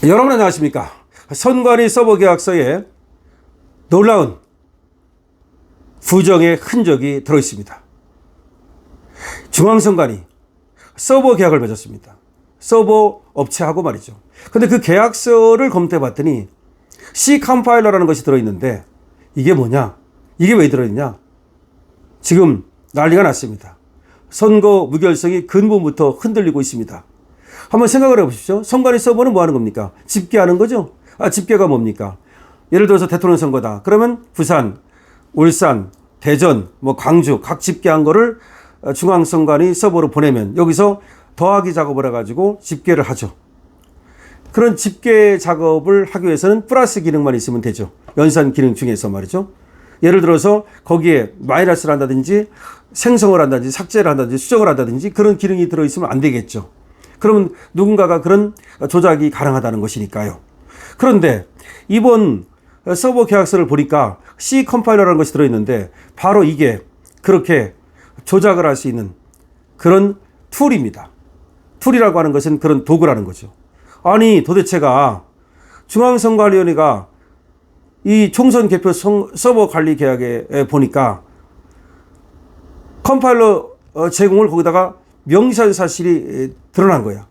여러분 안녕하십니까? 선관위 서버 계약서에 놀라운 부정의 흔적이 들어있습니다. 중앙선관위 서버 계약을 맺었습니다. 서버 업체하고 말이죠. 근데 그 계약서를 검토해 봤더니 C 컴파일러라는 것이 들어있는데 이게 뭐냐? 이게 왜 들어있냐? 지금 난리가 났습니다. 선거 무결성이 근본부터 흔들리고 있습니다. 한번 생각을 해보십시오. 선관위 서버는 뭐 하는 겁니까? 집계하는 거죠? 집계가 뭡니까? 예를 들어서 대통령 선거다. 그러면 부산, 울산, 대전, 광주 각 집계한 거를 중앙선관위 서버로 보내면 여기서 더하기 작업을 해가지고 집계를 하죠. 그런 집계 작업을 하기 위해서는 플러스 기능만 있으면 되죠. 연산 기능 중에서 말이죠. 예를 들어서 거기에 마이너스를 한다든지 생성을 한다든지 삭제를 한다든지 수정을 한다든지 그런 기능이 들어있으면 안 되겠죠. 그러면 누군가가 그런 조작이 가능하다는 것이니까요. 그런데 이번 서버 계약서를 보니까 C 컴파일러라는 것이 들어있는데 바로 이게 그렇게 조작을 할 수 있는 그런 툴입니다. 툴이라고 하는 것은 그런 도구라는 거죠. 아니 도대체가 중앙선관위원회가 이 총선 개표 서버 관리 계약에 보니까 컴파일러 제공을 거기다가 명시한 사실이 드러난 거야.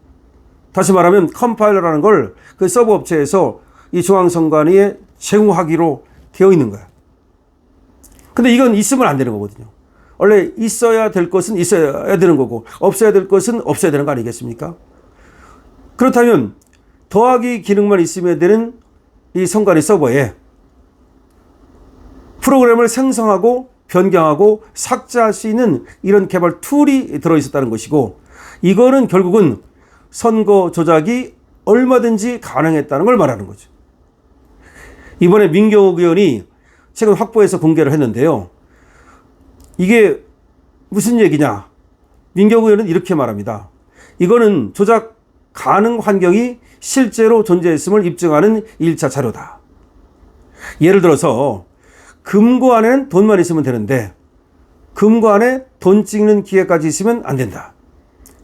다시 말하면 컴파일러라는 걸 그 서버 업체에서 이 중앙선관위에 제공하기로 되어 있는 거야. 근데 이건 있으면 안 되는 거거든요. 원래 있어야 될 것은 있어야 되는 거고 없어야 될 것은 없어야 되는 거 아니겠습니까? 그렇다면 더하기 기능만 있으면 되는 이 선관위 서버에 프로그램을 생성하고 변경하고 삭제할 수 있는 이런 개발 툴이 들어있었다는 것이고 이거는 결국은 선거 조작이 얼마든지 가능했다는 걸 말하는 거죠. 이번에 민경욱 의원이 최근 확보해서 공개를 했는데요. 이게 무슨 얘기냐? 민경욱 의원은 이렇게 말합니다. 이거는 조작 가능 환경이 실제로 존재했음을 입증하는 1차 자료다. 예를 들어서 금고 안에는 돈만 있으면 되는데 금고 안에 돈 찍는 기계까지 있으면 안 된다.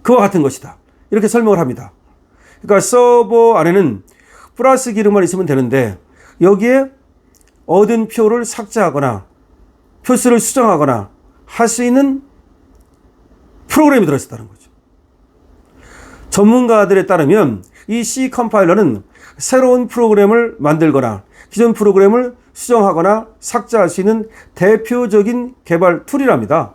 그와 같은 것이다. 이렇게 설명을 합니다. 그러니까 서버 안에는 플러스 기능만 있으면 되는데 여기에 얻은 표를 삭제하거나 표수를 수정하거나 할 수 있는 프로그램이 들어있었다는 거죠. 전문가들에 따르면 이 C 컴파일러는 새로운 프로그램을 만들거나 기존 프로그램을 수정하거나 삭제할 수 있는 대표적인 개발 툴이랍니다.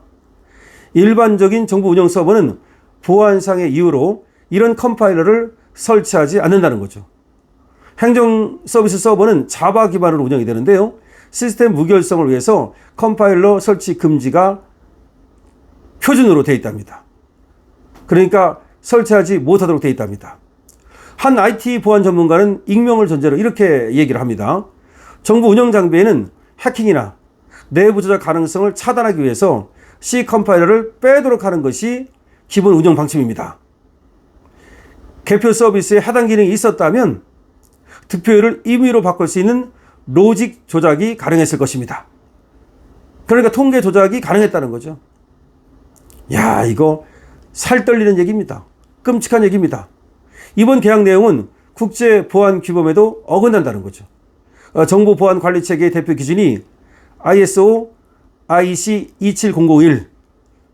일반적인 정부 운영 서버는 보안상의 이유로 이런 컴파일러를 설치하지 않는다는 거죠. 행정 서비스 서버는 자바 기반으로 운영이 되는데요. 시스템 무결성을 위해서 컴파일러 설치 금지가 표준으로 되어 있답니다. 그러니까 설치하지 못하도록 되어 있답니다. 한 IT 보안 전문가는 익명을 전제로 이렇게 얘기를 합니다. 정부 운영 장비에는 해킹이나 내부 조작 가능성을 차단하기 위해서 C 컴파일러를 빼도록 하는 것이 기본 운영 방침입니다. 개표 서비스에 해당 기능이 있었다면 득표율을 임의로 바꿀 수 있는 로직 조작이 가능했을 것입니다. 그러니까 통계 조작이 가능했다는 거죠. 야, 이거 살 떨리는 얘기입니다. 끔찍한 얘기입니다. 이번 계약 내용은 국제 보안 규범에도 어긋난다는 거죠. 정보 보안 관리 체계의 대표 기준이 ISO IEC 27001,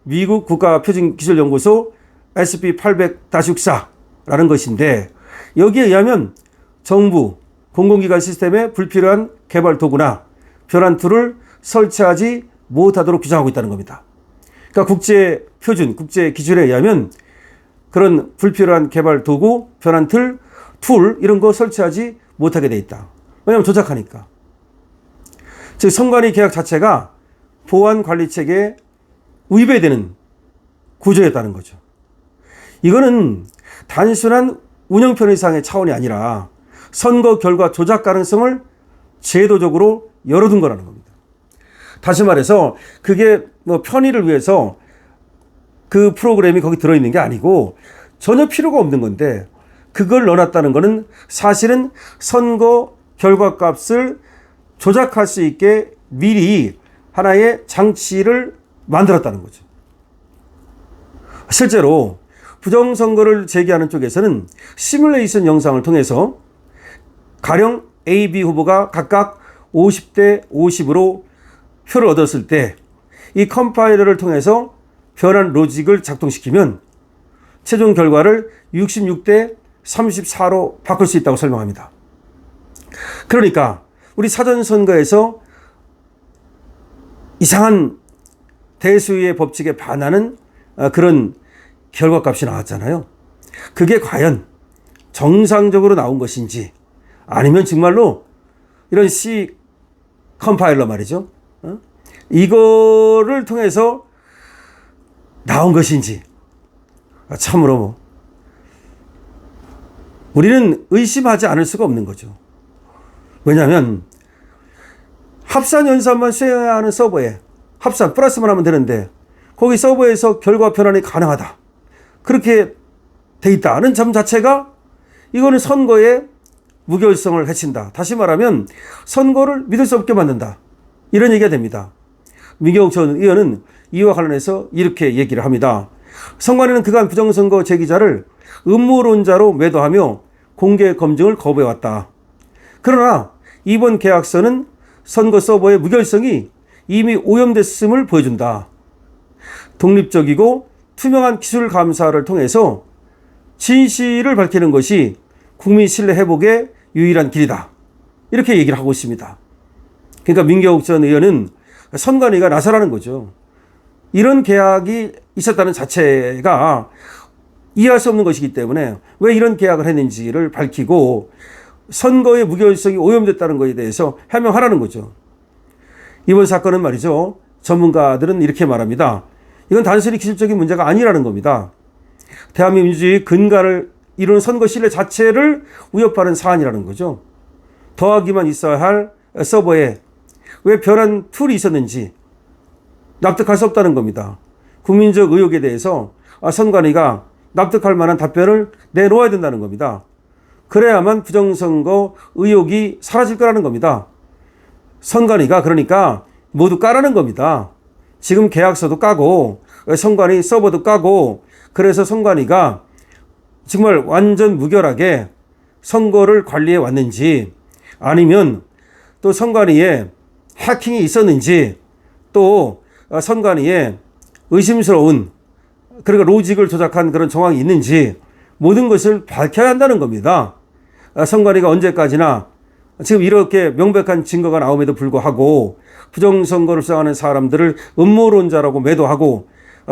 미국 국가표준기술연구소 SP800-64라는 것인데 여기에 의하면 정부, 공공기관 시스템에 불필요한 개발 도구나 변환 툴을 설치하지 못하도록 규정하고 있다는 겁니다. 그러니까 국제 표준, 국제 기준에 의하면 그런 불필요한 개발 도구, 변환 툴 이런 거 설치하지 못하게 돼 있다. 왜냐하면 조작하니까. 즉 선관위 계약 자체가 보안 관리 체계에 위배되는 구조였다는 거죠. 이거는 단순한 운영 편의상의 차원이 아니라 선거 결과 조작 가능성을 제도적으로 열어둔 거라는 겁니다. 다시 말해서 그게 편의를 위해서 그 프로그램이 거기 들어있는 게 아니고 전혀 필요가 없는 건데 그걸 넣어놨다는 거는 사실은 선거 결과 값을 조작할 수 있게 미리 하나의 장치를 만들었다는 거죠. 실제로 부정선거를 제기하는 쪽에서는 시뮬레이션 영상을 통해서 가령 A, B 후보가 각각 50대 50으로 표를 얻었을 때 이 컴파일러를 통해서 변환 로직을 작동시키면 최종 결과를 66대 34로 바꿀 수 있다고 설명합니다. 그러니까 우리 사전선거에서 이상한 대수의 법칙에 반하는 그런 결과값이 나왔잖아요. 그게 과연 정상적으로 나온 것인지 아니면 정말로 이런 C 컴파일러 말이죠. 이거를 통해서 나온 것인지 참으로 우리는 의심하지 않을 수가 없는 거죠. 왜냐하면 합산 연산만 수행해야 하는 서버에 합산 플러스만 하면 되는데 거기 서버에서 결과 변환이 가능하다. 그렇게 돼 있다는 점 자체가 이거는 선거의 무결성을 해친다. 다시 말하면 선거를 믿을 수 없게 만든다. 이런 얘기가 됩니다. 민경욱 전 의원은 이와 관련해서 이렇게 얘기를 합니다. 선관위는 그간 부정선거 제기자를 음모론자로 매도하며 공개 검증을 거부해왔다. 그러나 이번 계약서는 선거 서버의 무결성이 이미 오염됐음을 보여준다. 독립적이고 투명한 기술 감사를 통해서 진실을 밝히는 것이 국민 신뢰 회복의 유일한 길이다. 이렇게 얘기를 하고 있습니다. 그러니까 민경욱 전 의원은 선관위가 나서라는 거죠. 이런 계약이 있었다는 자체가 이해할 수 없는 것이기 때문에 왜 이런 계약을 했는지를 밝히고 선거의 무결성이 오염됐다는 것에 대해서 해명하라는 거죠. 이번 사건은 말이죠. 전문가들은 이렇게 말합니다. 이건 단순히 기술적인 문제가 아니라는 겁니다. 대한민국 민주주의 근간을 이루는 선거 신뢰 자체를 위협하는 사안이라는 거죠. 더하기만 있어야 할 서버에 왜 변환 툴이 있었는지 납득할 수 없다는 겁니다. 국민적 의혹에 대해서 선관위가 납득할 만한 답변을 내놓아야 된다는 겁니다. 그래야만 부정선거 의혹이 사라질 거라는 겁니다. 선관위가 그러니까 모두 까라는 겁니다. 지금 계약서도 까고 선관위 서버도 까고 그래서 선관위가 정말 완전 무결하게 선거를 관리해 왔는지 아니면 또 선관위에 해킹이 있었는지 또 선관위에 의심스러운 그러니까 로직을 조작한 그런 정황이 있는지 모든 것을 밝혀야 한다는 겁니다. 선관위가 언제까지나 지금 이렇게 명백한 증거가 나옴에도 불구하고 부정선거를 수행하는 사람들을 음모론자라고 매도하고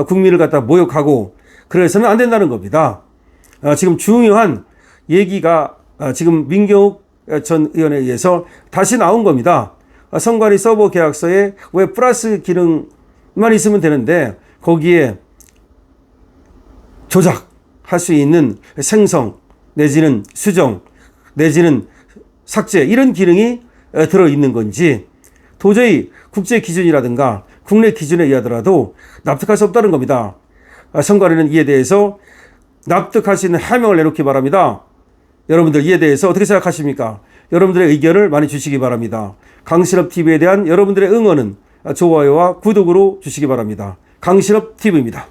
국민을 갖다 모욕하고 그래서는 안 된다는 겁니다. 지금 중요한 얘기가 지금 민경욱 전 의원에 의해서 다시 나온 겁니다. 선관위 서버 계약서에 왜 플러스 기능만 있으면 되는데 거기에 조작할 수 있는 생성 내지는 수정 내지는 삭제 이런 기능이 들어있는 건지 도저히 국제 기준이라든가 국내 기준에 의하더라도 납득할 수 없다는 겁니다. 선관위는 이에 대해서 납득할 수 있는 해명을 내놓기 바랍니다. 여러분들 이에 대해서 어떻게 생각하십니까? 여러분들의 의견을 많이 주시기 바랍니다. 강신업TV에 대한 여러분들의 응원은 좋아요와 구독으로 주시기 바랍니다. 강신업TV입니다.